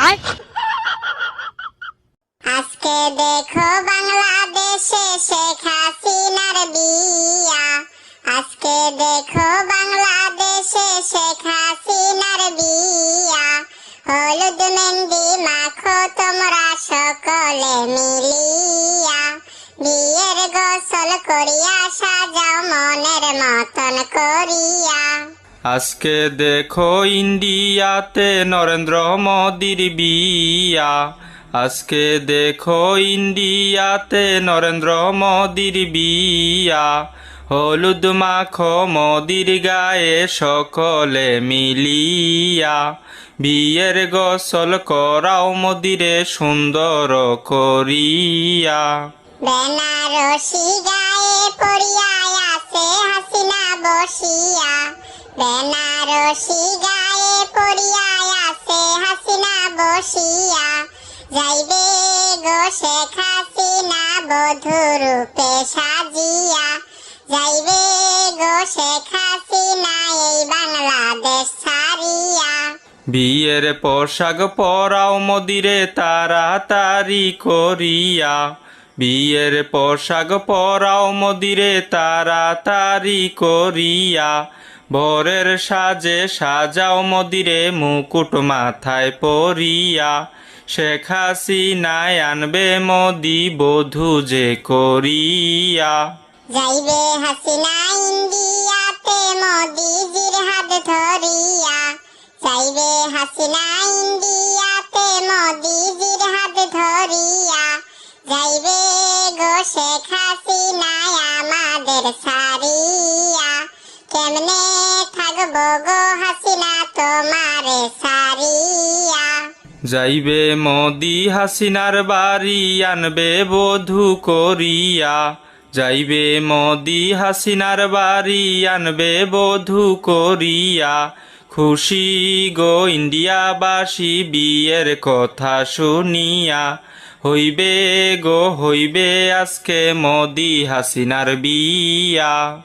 আজকে দেখো বাংলাদেশে শেখ হাসিনার বিয়া। আজকে দেখো বাংলাদেশে শেখ হাসিনার বিয়া। হলুদ মেহেন্দি মাখো তোমরা সকলে মিলিয়া। বিয়ের গোসল করিয়া সাজাও মনের মতন করিয়া। আজকে দেখো ইন্ডিয়াতে নরেন্দ্র মোদির বিয়া। আজকে দেখো ইন্ডিয়াতে নরেন্দ্র মোদির বিয়া। হলুদ মাখো মোদির গায়ে সকলে মিলিয়া। বিয়ের গোসল করাও মোদিরে সুন্দর করিয়া। বেনারসি গায়ে পড়িয়া আছে হাসিনা বসিয়া। বেনারসি গায়ে পড়িয়া আছে হাসিনা বসিয়া। যাইবে গো শেখ হাসিনা বধূ রূপে সাজিয়া। যাইবে গো শেখ হাসিনা এই বাংলাদেশ ছাড়িয়া। বিয়ের পোশাক পরাও মোদিরে তাড়াতাড়ি করিয়া। বিয়ের পোশাক পরাও মোদিরে তাড়াতাড়ি করিয়া। বরের সাজে সাজাও মোদিরে মুকুট মাথায় পরিয়া। শেখ হাসিনায় আনবে মোদি বধূ যে করিয়া। যাইবে হাসিনা ইন্ডিয়াতে মোদিজির হাত ধরিয়া। যাইবে হাসিনা ইন্ডিয়াতে মোদিজির হাত ধরিয়া। যাইবে গো শেখ হাসিনা আমাদের ছাড়িয়া। কেমনে থাকবো গো হাসিনা তোমারে ছাড়িয়া। যাইবে মোদি হাসিনার বাড়ি আনবে বধূ করিয়া। যাইবে মোদি হাসিনার বাড়ি আনবে বধূ করিয়া। খুশি গো ইন্ডিয়াবাসী বিয়ের কথা শুনিয়া। হইবে গো হইবে আজকে মোদি হাসিনার বিয়া।